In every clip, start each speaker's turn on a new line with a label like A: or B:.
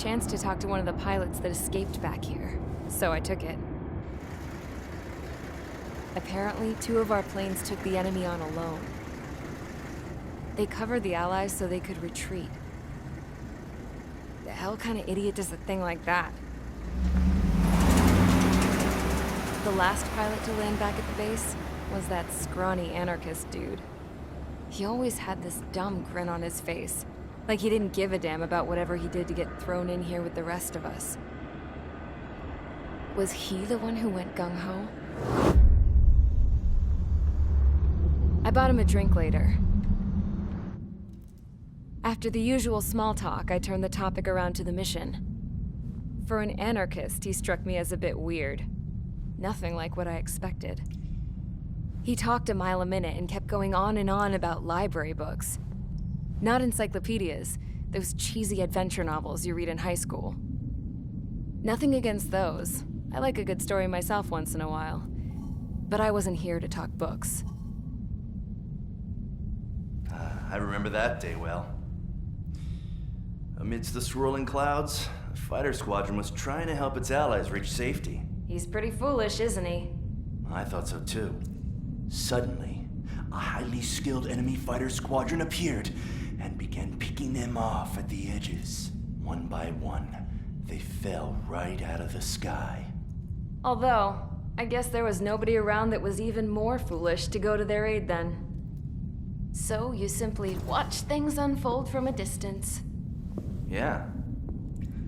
A: chance to talk to one of the pilots that escaped back here, so I took it. Apparently, 2 of our planes took the enemy on alone. They covered the Allies so they could retreat. The hell kind of idiot does a thing like that? The last pilot to land back at the base was that scrawny anarchist dude. He always had this dumb grin on his face, like he didn't give a damn about whatever he did to get thrown in here with the rest of us. Was he the one who went gung-ho? I bought him a drink later. After the usual small talk, I turned the topic around to the mission. For an anarchist, he struck me as a bit weird. Nothing like what I expected. He talked a mile a minute and kept going on and on about library books. Not encyclopedias, those cheesy adventure novels you read in high school. Nothing against those. I like a good story myself once in a while. But I wasn't here to talk books.
B: I remember that day well. Amidst the swirling clouds, a fighter squadron was trying to help its allies reach safety.
A: He's pretty foolish, isn't he?
B: I thought so too. Suddenly, a highly skilled enemy fighter squadron appeared and began picking them off at the edges. One by one, they fell right out of the sky.
A: Although, I guess there was nobody around that was even more foolish to go to their aid then. So you simply watch things unfold from a distance.
B: Yeah.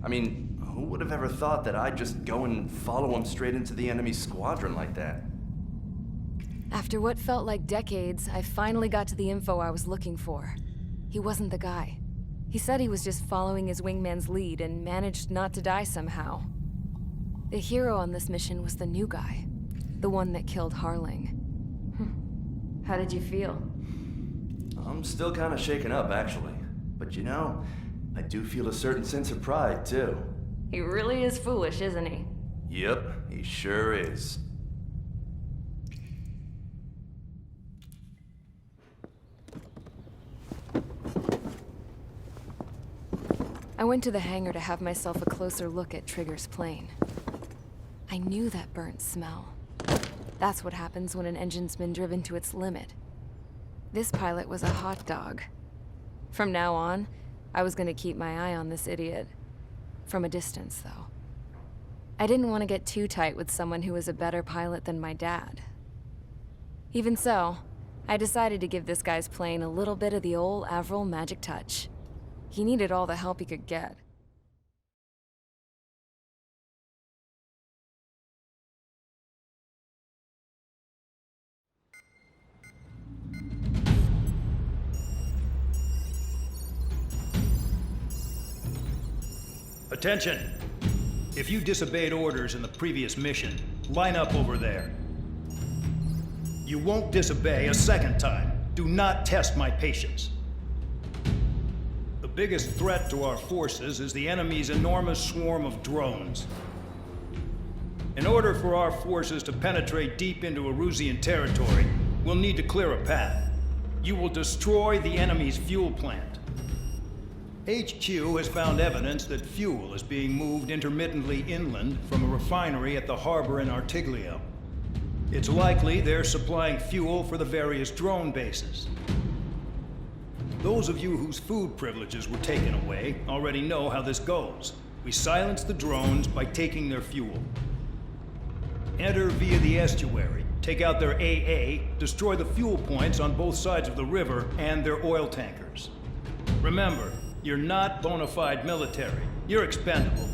B: I mean, who would have ever thought that I'd just go and follow him straight into the enemy squadron like that?
A: After what felt like decades, I finally got to the info I was looking for. He wasn't the guy. He said he was just following his wingman's lead and managed not to die somehow. The hero on this mission was the new guy. The one that killed Harling. How did you feel?
B: I'm still kind of shaken up, actually. But you know, I do feel a certain sense of pride, too.
A: He really is foolish, isn't he?
B: Yep, he sure is.
A: I went to the hangar to have myself a closer look at Trigger's plane. I knew that burnt smell. That's what happens when an engine's been driven to its limit. This pilot was a hot dog. From now on, I was gonna keep my eye on this idiot. From a distance, though. I didn't want to get too tight with someone who was a better pilot than my dad. Even so, I decided to give this guy's plane a little bit of the old Avril magic touch. He needed all the help he could get.
C: Attention! If you disobeyed orders in the previous mission, line up over there. You won't disobey a second time. Do not test my patience. The biggest threat to our forces is the enemy's enormous swarm of drones. In order for our forces to penetrate deep into Erusian territory, we'll need to clear a path. You will destroy the enemy's fuel plant. HQ has found evidence that fuel is being moved intermittently inland from a refinery at the harbor in Artiglio. It's likely they're supplying fuel for the various drone bases. Those of you whose food privileges were taken away already know how this goes. We silence the drones by taking their fuel. Enter via the estuary, take out their AA, destroy the fuel points on both sides of the river and their oil tankers. Remember, you're not bona fide military. You're expendable.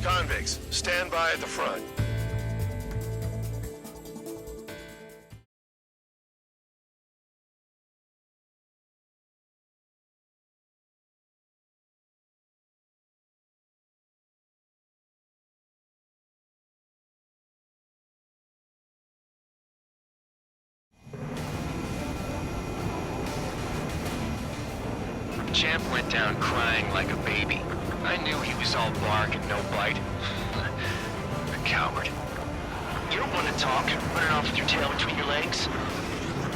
D: Convicts, stand by at the front.
E: Champ went down crying like a baby. I knew he was all bark and no bite. A coward. You don't want to talk, running off with your tail between your legs.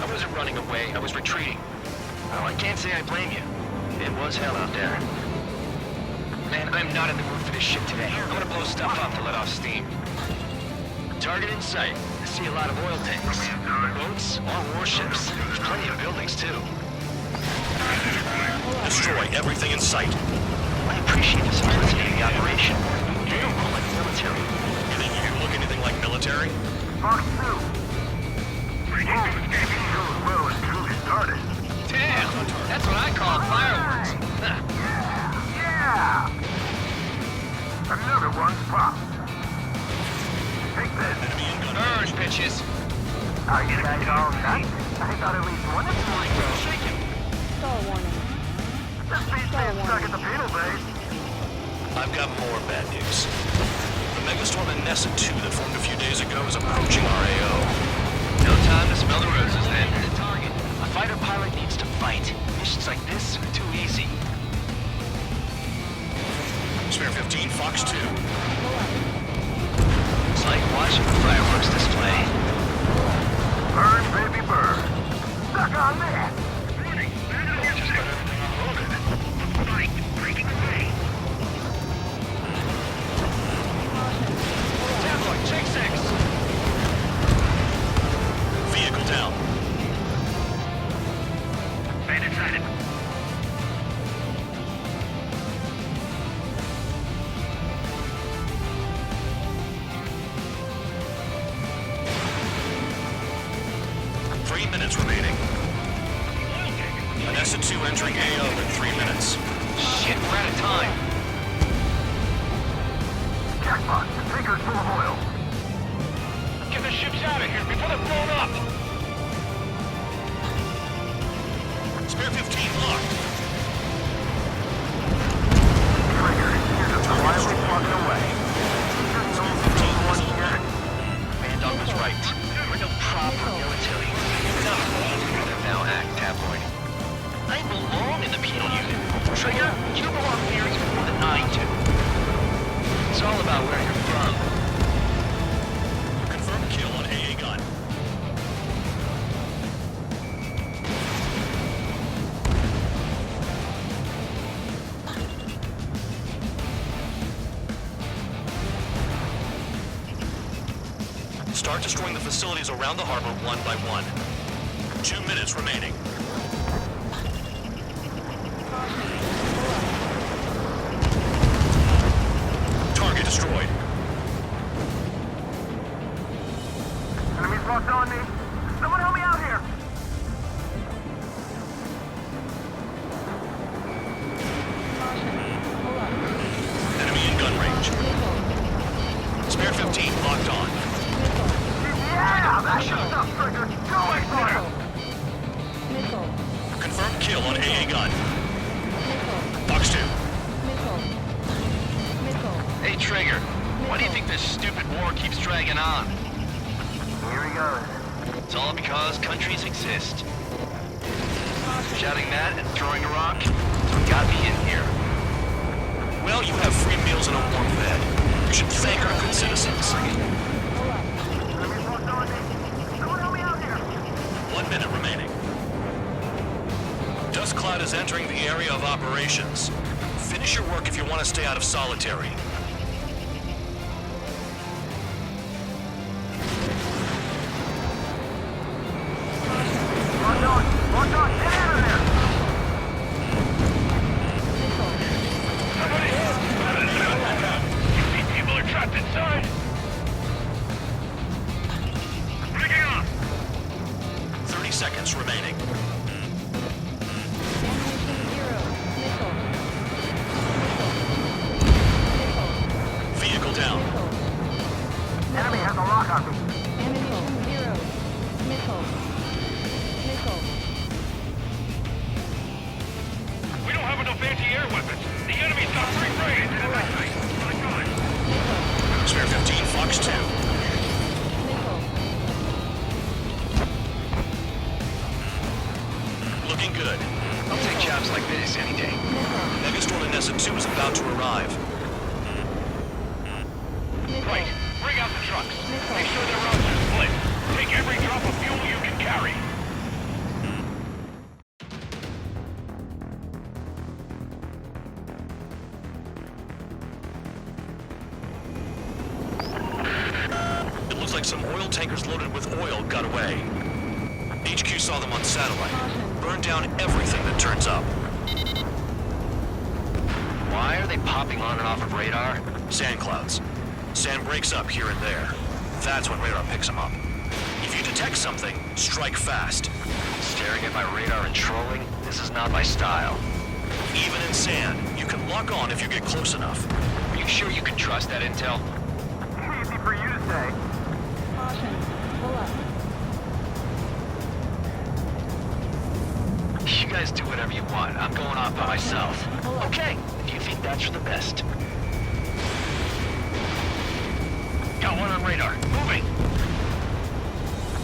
E: I wasn't running away, I was retreating. Well, I can't say I blame you. It was hell out there. Man, I'm not in the mood for this shit today. I'm gonna blow stuff up to let off steam. Target in sight. I see a lot of oil tanks. Boats, all warships. There's plenty of buildings, too.
D: Destroy everything in sight.
E: I appreciate the simplicity of the operation. You don't look like military.
D: You think you look anything like military?
F: Fox 2. Well and truly started.
E: Damn! That's what I call fireworks.
F: Yeah! Another one's popped. Take this.
D: Enemy in gun
E: Bird pitches.
F: Are you guys all set? I thought at least one of you might go.
G: Stall warning.
F: Just be staying stuck at the penal base.
D: I've got more bad news. The megastorm in Nessa 2 that formed a few days ago is approaching our AO.
E: No time to smell the roses then. Target. A fighter pilot needs to fight. Missions like this are too easy.
D: Spare 15, Fox 2.
E: It's like watching a fireworks display.
F: Burn, baby, burn. Stuck on that.
E: Just got everything unloaded. Fight, breaking away. Tabloid, check 6.
D: Vehicle down.
E: Bandit sighted.
D: Minutes remaining. Nessa 2 entering AO in 3 minutes.
E: Shit, we're out of time.
F: Jackpot, the tanker's full of oil.
E: Get the ships out of here before they're blown up.
D: Spare 15 locked.
F: Trigger, you're just quietly walking away. There's no one here.
E: Bandog was right. We're no proper military. They're now act tabloid. I belong in the penal unit. Trigger, you belong here even more than I do. It's all about where you're from.
D: Confirmed kill on AA gun. Start destroying the facilities around the harbor one by one. 2 minutes remaining. Target destroyed.
F: Enemies locked on me. Someone help me out here.
D: Enemy in gun range. Spare 15 locked on.
F: Yeah, that should stop Trigger. Go away for him.
G: Missile.
D: Confirmed kill on AA gun.
G: Missile.
D: Fox 2.
G: Missile. Missile.
E: Hey, Trigger, why do you think this stupid war keeps dragging on?
F: Here he goes.
E: It's all because countries exist. Shouting that and throwing a rock, that's what got me in here.
D: Well, you have free meals and a warm bed. You should thank our good citizens.
F: Enemies locked on me. Someone help me out here.
D: 1 minute remaining. Dust cloud is entering the area of operations. Finish your work if you want to stay out of solitary.
F: Locked on. Locked on. Get out of there.
E: People are trapped inside. Breaking off.
D: 30 seconds remaining.
G: Ammunition 0. Missile. Missile. Missile.
D: Nessa 2 is about to arrive.
G: Nickel.
F: Right. Bring out the trucks.
G: Nickel.
F: Make sure their routes are split. Take every drop of fuel you can carry.
D: It looks like some oil tankers loaded with oil got away. HQ saw them on satellite. Burned down everything that turns up.
E: Why are they popping on and off of radar?
D: Sand clouds. Sand breaks up here and there. That's when radar picks them up. If you detect something, strike fast.
E: Staring at my radar and trolling? This is not my style.
D: Even in sand, you can lock on if you get close enough.
E: Are you sure you can trust that intel?
F: Easy for you to say.
G: Caution. Pull up.
E: You guys do whatever you want. I'm going off by myself. Okay, if you think that's for the best. Got one on radar. Moving!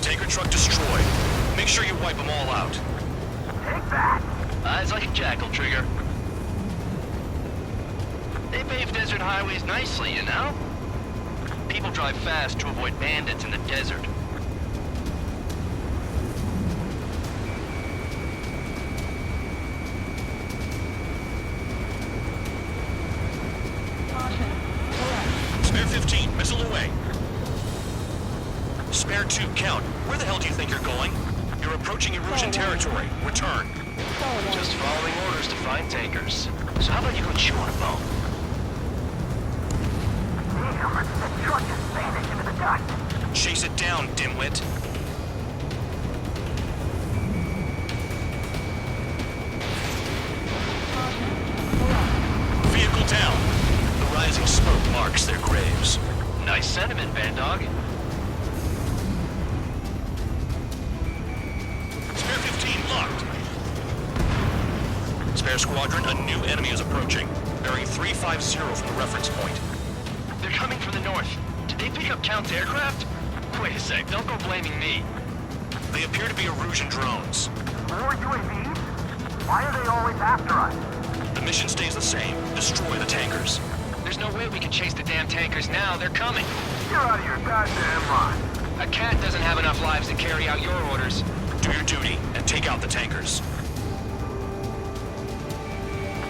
D: Tanker truck destroyed. Make sure you wipe them all out.
F: Take that.
E: Eyes like a jackal, Trigger. They pave desert highways nicely, you know? People drive fast to avoid bandits in the desert.
G: Caution. Pull up.
D: Spare 15, missile away. Spare 2, count. Where the hell do you think you're going? You're approaching Erusian territory. Return.
G: Stall warning.
E: Just following orders to find tankers. So how about you go chew on a bone?
F: Damn, the truck just vanished into the dust.
D: Chase it down, dimwit.
G: Caution. Pull up.
D: Vehicle down. The rising smoke marks their graves.
E: Nice sentiment, Band Dog.
D: Spare 15 locked. Spare squadron, a new enemy is approaching. Bearing 350 from the reference point.
E: They're coming from the north. Did they pick up Count's aircraft? Wait a sec, don't go blaming me.
D: They appear to be Erusian drones.
F: More UAVs? Why are they always after us?
D: The mission stays the same. Destroy the tankers.
E: There's no way we can chase the damn tankers now. They're coming.
F: You're out of your goddamn mind.
E: A cat doesn't have enough lives to carry out your orders.
D: Do your duty and take out the tankers.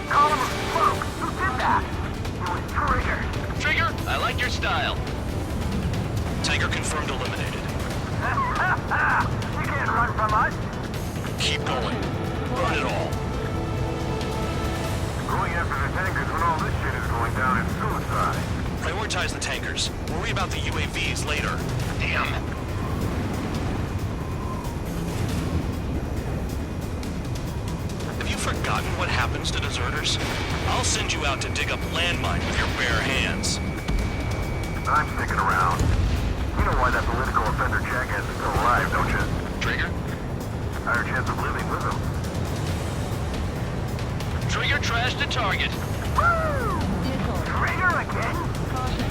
F: Column of smoke. Who did that? It was Trigger.
E: Trigger, I like your style.
D: Tanker confirmed eliminated.
F: You can't run from us.
D: Keep going. Burn it all.
F: Going after the tankers when all this shit is going down is suicide.
D: Prioritize the tankers. Worry about the UAVs later.
E: Damn.
D: Have you forgotten what happens to deserters? I'll send you out to dig up landmine with your bare hands.
F: I'm sticking around. You know why that political offender jackass is still alive, don't you?
E: Trigger?
F: Higher chance of living with him.
E: Trigger trashed the target.
F: Woo!
G: Vehicle.
F: Trigger again?
G: Caution.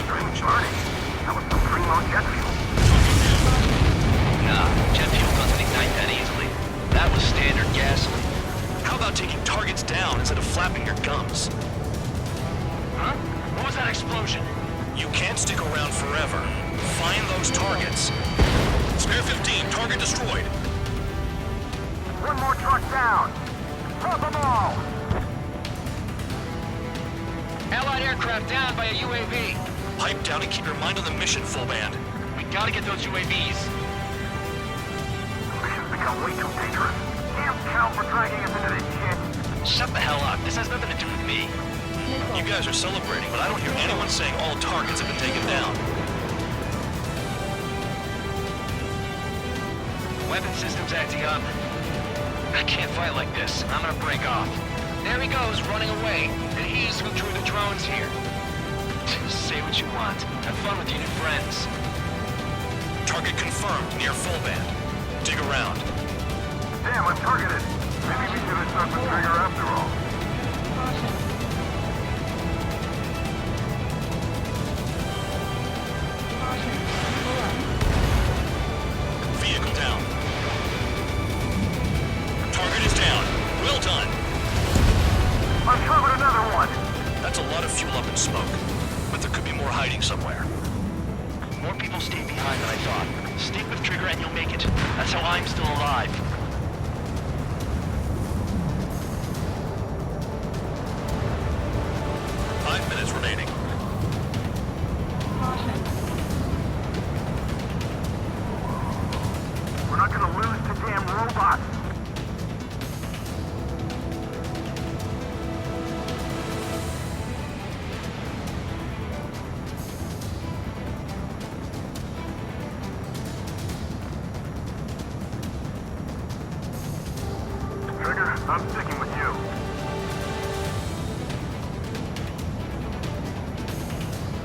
F: Strange party. That was some primo jet fuel.
E: Nah, jet fuel doesn't ignite that easily. That was standard gasoline.
D: How about taking targets down instead of flapping your gums?
E: Huh? What was that explosion?
D: You can't stick around forever. Find those targets. Spare 15, target destroyed.
F: One more truck down. Pop them all.
E: Allied aircraft down by a UAV.
D: Pipe down and keep your mind on the mission, full band.
E: We gotta get those UAVs.
F: Mission's become way too dangerous. Damn Cal for dragging us into this shit.
E: Shut the hell up. This has nothing to do with me.
G: Nickel.
D: You guys are celebrating, but I don't hear anyone saying all targets have been taken down.
E: Weapon system's acting up. I can't fight like this. I'm gonna break off. There he goes, running away. And he's who drew the drones here. Say what you want. Have fun with your new friends.
D: Target confirmed near full band. Dig around.
F: Damn, I'm targeted. Maybe we should have stuck with Trigger after all.
G: Caution. Caution. Pull up.
D: Vehicle down. Target is down. Well done. That's a lot of fuel up in smoke. But there could be more hiding somewhere.
E: More people stayed behind than I thought. Stick with Trigger and you'll make it. That's how I'm still alive.
D: Five minutes remaining.
G: Caution.
F: We're not gonna lose to damn robots. Trigger, I'm sticking with you.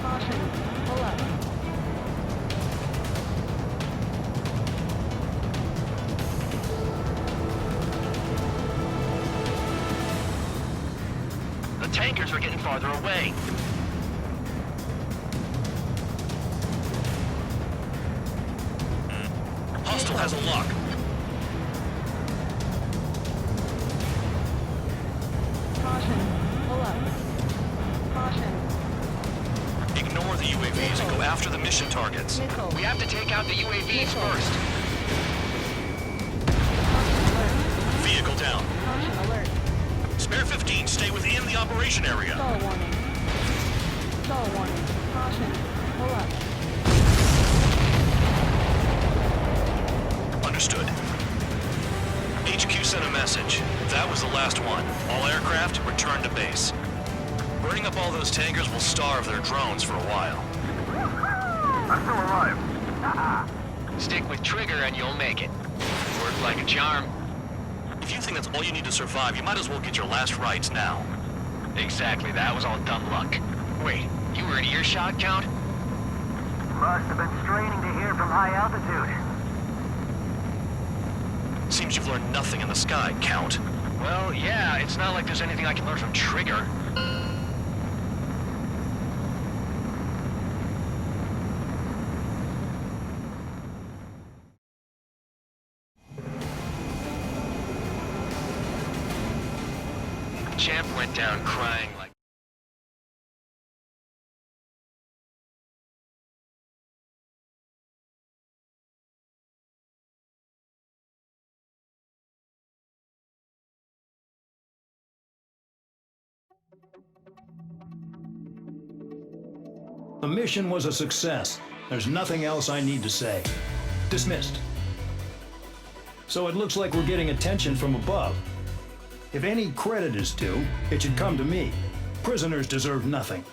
G: Caution. Pull up.
E: The tankers are getting farther away.
D: Hostile has a lock.
G: Caution. Pull up. Caution.
D: Ignore the UAVs and go after the mission targets.
G: Missile.
E: We have to take out the UAVs first.
G: Caution alert.
D: Vehicle down.
G: Caution alert.
D: Spare 15, stay within the operation area.
G: Stall warning. Stall warning. Caution. Pull up.
D: Understood. HQ sent a message. That was the last one. All aircraft, return to base. Burning up all those tankers will starve their drones for a while.
F: I'm still alive.
E: Stick with Trigger and you'll make it. Worked like a charm.
D: If you think that's all you need to survive, you might as well get your last rites now.
E: Exactly, that was all dumb luck. Wait, you were in earshot, Count?
F: Must have been straining to hear from high altitude.
D: Seems you've learned nothing in the sky, Count.
E: Well, yeah, it's not like there's anything I can learn from Trigger. Champ went down crying like...
C: The mission was a success. There's nothing else I need to say. Dismissed. So it looks like we're getting attention from above. If any credit is due, it should come to me. Prisoners deserve nothing.